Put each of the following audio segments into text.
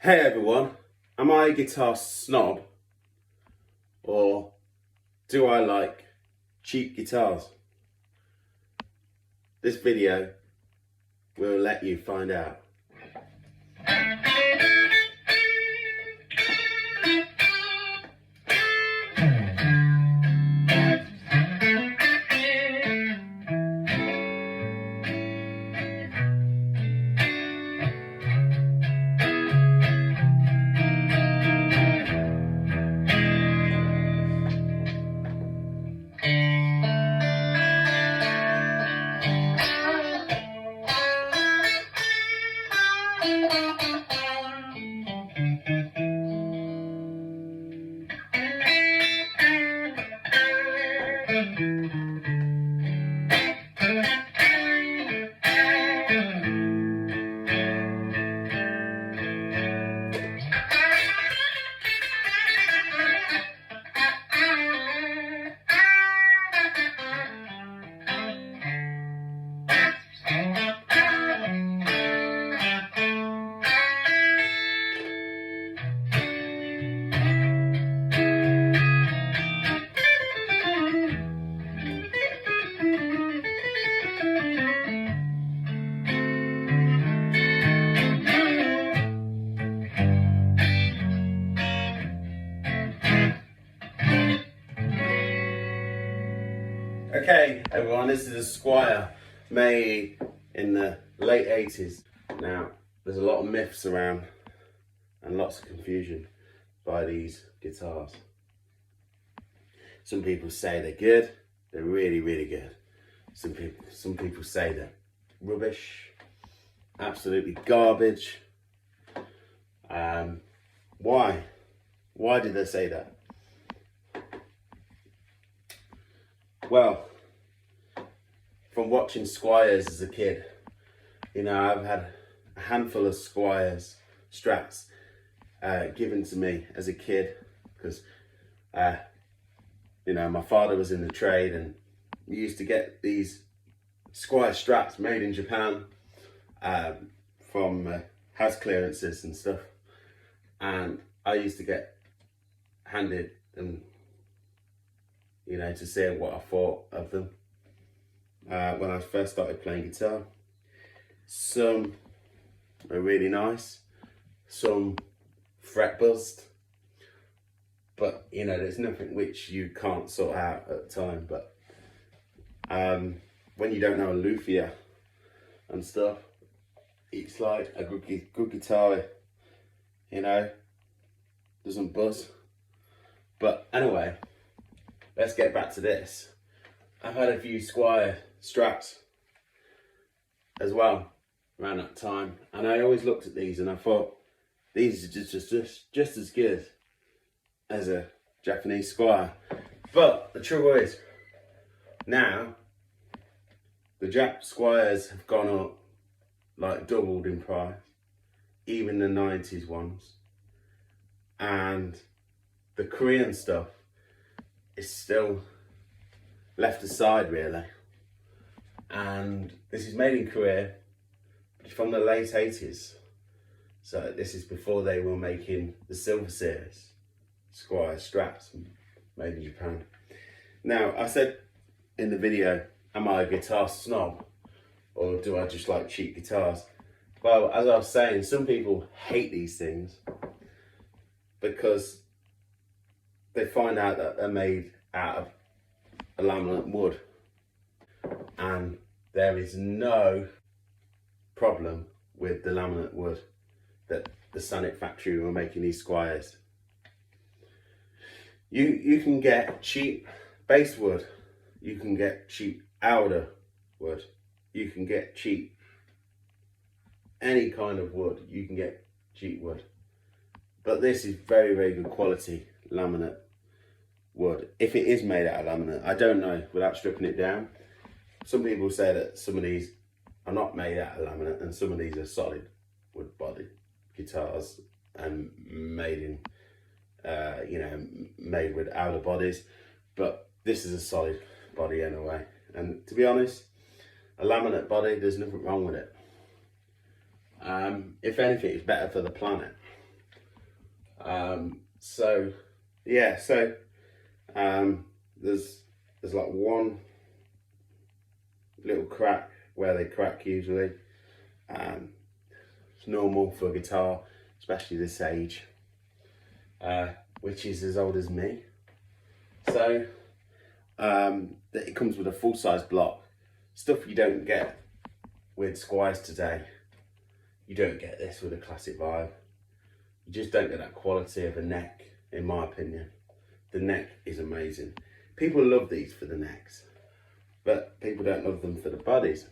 Hey everyone, am I a guitar snob or do I like cheap guitars? This video will let you find out. Okay everyone, this is a Squier made in the late 80s. Now there's a lot of myths around and lots of confusion by these guitars. Some people say they're good, they're really good. Some people say they're rubbish, absolutely garbage. Why did they say that? Well, from watching Squiers as a kid, you know, I've had a handful of Squier Strats given to me as a kid because, you know, my father was in the trade and we used to get these Squier Strats made in Japan from house clearances and stuff. And I used to get handed them, you know, to see what I thought of them when I first started playing guitar. Some are really nice, some fret buzzed, but you know, there's nothing which you can't sort out at the time. But when you don't know a luthier and stuff, it's like a good guitar, you know, doesn't buzz. But anyway, let's get back to this. I've had a few Squier Strats as well around that time, and I always looked at these and I thought these are just as good as a Japanese Squier. But the trouble is, now the Jap Squiers have gone up, like doubled in price, even the 90s ones, and the Korean stuff is still left aside really. And this is made in Korea, but from the late 80s. So this is before they were making the Silver Series Squier Strats made in Japan. Now, I said in the video, am I a guitar snob or do I just like cheap guitars? Well, as I was saying, some people hate these things because they find out that they're made out of a laminate wood, and there is no problem with the laminate wood that the Sonic factory were making these Squiers. You can get cheap basswood, you can get cheap alder wood, you can get cheap any kind of wood, you can get cheap wood. But this is very good quality laminate wood, if it is made out of laminate. I don't know without stripping it down. Some people say that some of these are not made out of laminate and some of these are solid wood body guitars and made in you know, made with outer bodies, but this is a solid body anyway. And to be honest, a laminate body, there's nothing wrong with it. If anything, it's better for the planet. So yeah, so there's like one little crack where they crack usually. It's normal for a guitar, especially this age, which is as old as me. So it comes with a full-size block, stuff you don't get with Squiers today. You don't get this with a classic vibe. You just don't get that quality of a neck, in my opinion. The neck is amazing. People love these for the necks, but people don't love them for the bodies.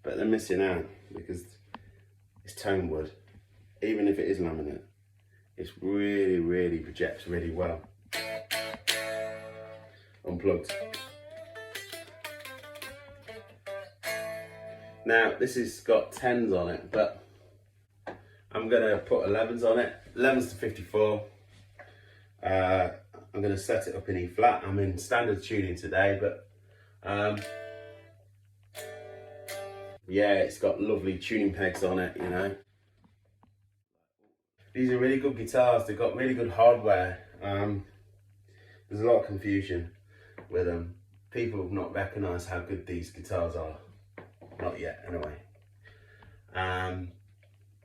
But they're missing out because it's tone wood. Even if it is laminate, it's really projects really well. Unplugged. Now this has got 10s on it, but I'm gonna put 11s on it. 11s to 54. I'm gonna set it up in E flat. I'm in standard tuning today, but yeah, it's got lovely tuning pegs on it, you know. These are really good guitars. They've got really good hardware. There's a lot of confusion with them. People have not recognised how good these guitars are. Not yet, anyway.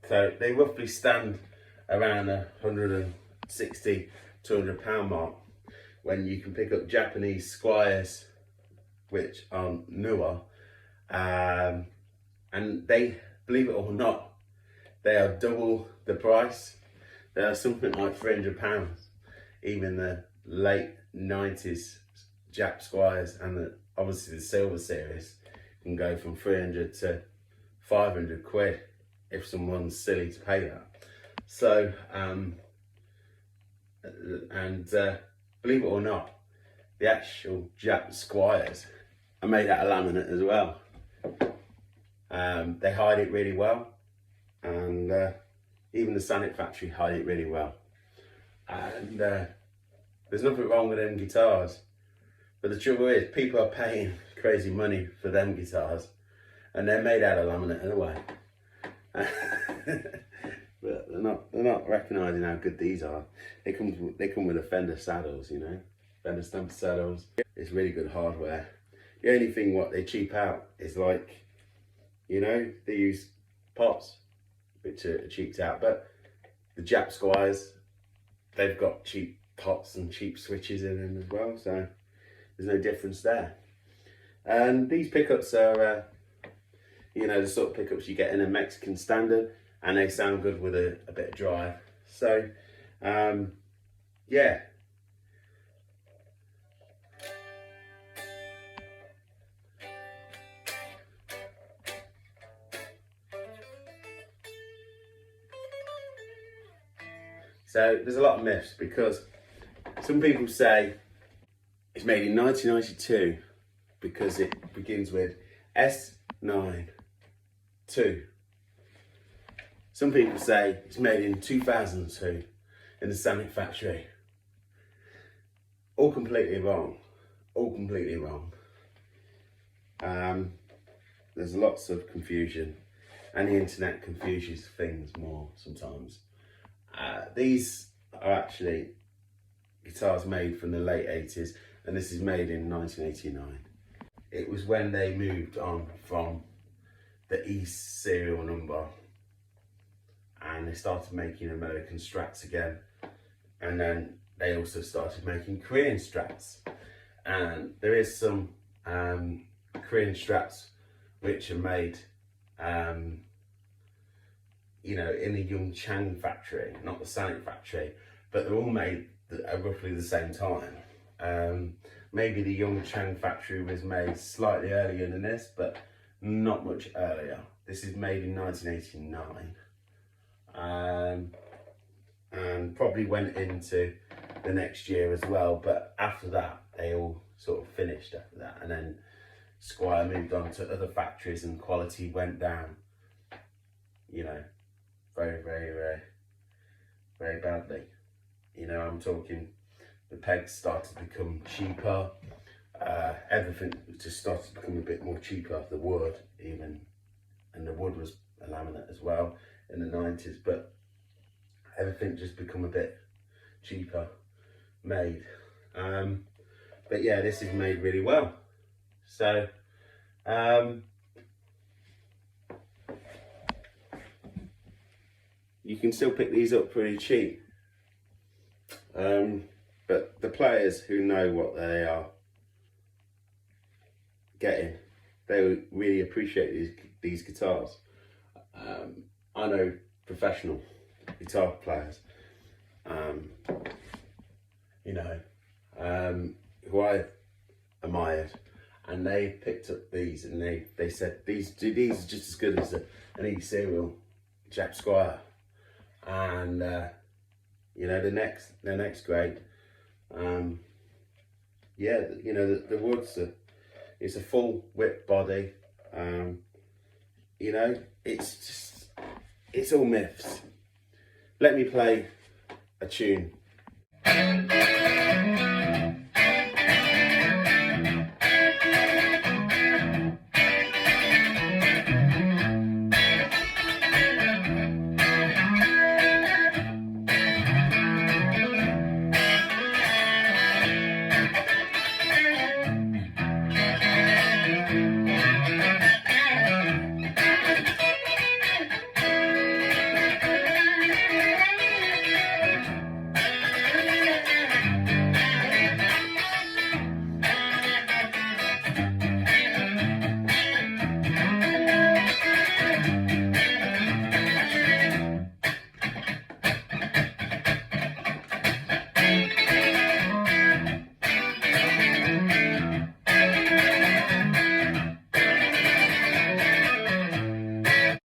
So they roughly stand around the 160 to £200 mark, when you can pick up Japanese Squiers, which are newer, and they, believe it or not, they are double the price. They are something like £300. Even the late 90s Jap Squiers and obviously the Silver Series can go from 300 to 500 quid if someone's silly to pay that. So, believe it or not, the actual Jap Squiers are made out of laminate as well. They hide it really well, and even the Sonic factory hide it really well. And there's nothing wrong with them guitars, but the trouble is people are paying crazy money for them guitars, and they're made out of laminate anyway. But they're not recognising how good these are. They come with a Fender saddles, you know, Fender stump saddles. It's really good hardware. The only thing what they cheap out is, like, you know, they use pots which are cheaped out, but the Jap Squiers, they've got cheap pots and cheap switches in them as well, so there's no difference there. And these pickups are you know, the sort of pickups you get in a Mexican standard, and they sound good with a bit of drive. So yeah. So there's a lot of myths, because some people say it's made in 1992 because it begins with S9 2. Some people say it's made in 2002 in the Sonic factory. All completely wrong. All completely wrong. There's lots of confusion, and the internet confuses things more sometimes. These are actually guitars made from the late 80s, and this is made in 1989. It was when they moved on from the East serial number, and they started making American Strats again, and then they also started making Korean Strats. And there is some Korean Strats which are made you know, in the Yongchang factory, not the Sonic factory, but they're all made at roughly the same time. Maybe the Yongchang factory was made slightly earlier than this, but not much earlier. This is made in 1989, and probably went into the next year as well, but after that they all sort of finished after that, and then Squier moved on to other factories and quality went down, you know, very badly. You know, I'm talking, the pegs started to become cheaper, everything just started to become a bit more cheaper, the wood even, and the wood was a laminate as well in the 90s, but everything just become a bit cheaper made. But yeah, this is made really well. So you can still pick these up pretty cheap. But the players who know what they are getting, they really appreciate these guitars. I know professional guitar players, you know, who I admired, and they picked up these and they said these are just as good as an E serial Jap Squier, and you know, the next grade. Yeah, you know, the wood's it's a full width body. You know, it's all myths. Let me play a tune.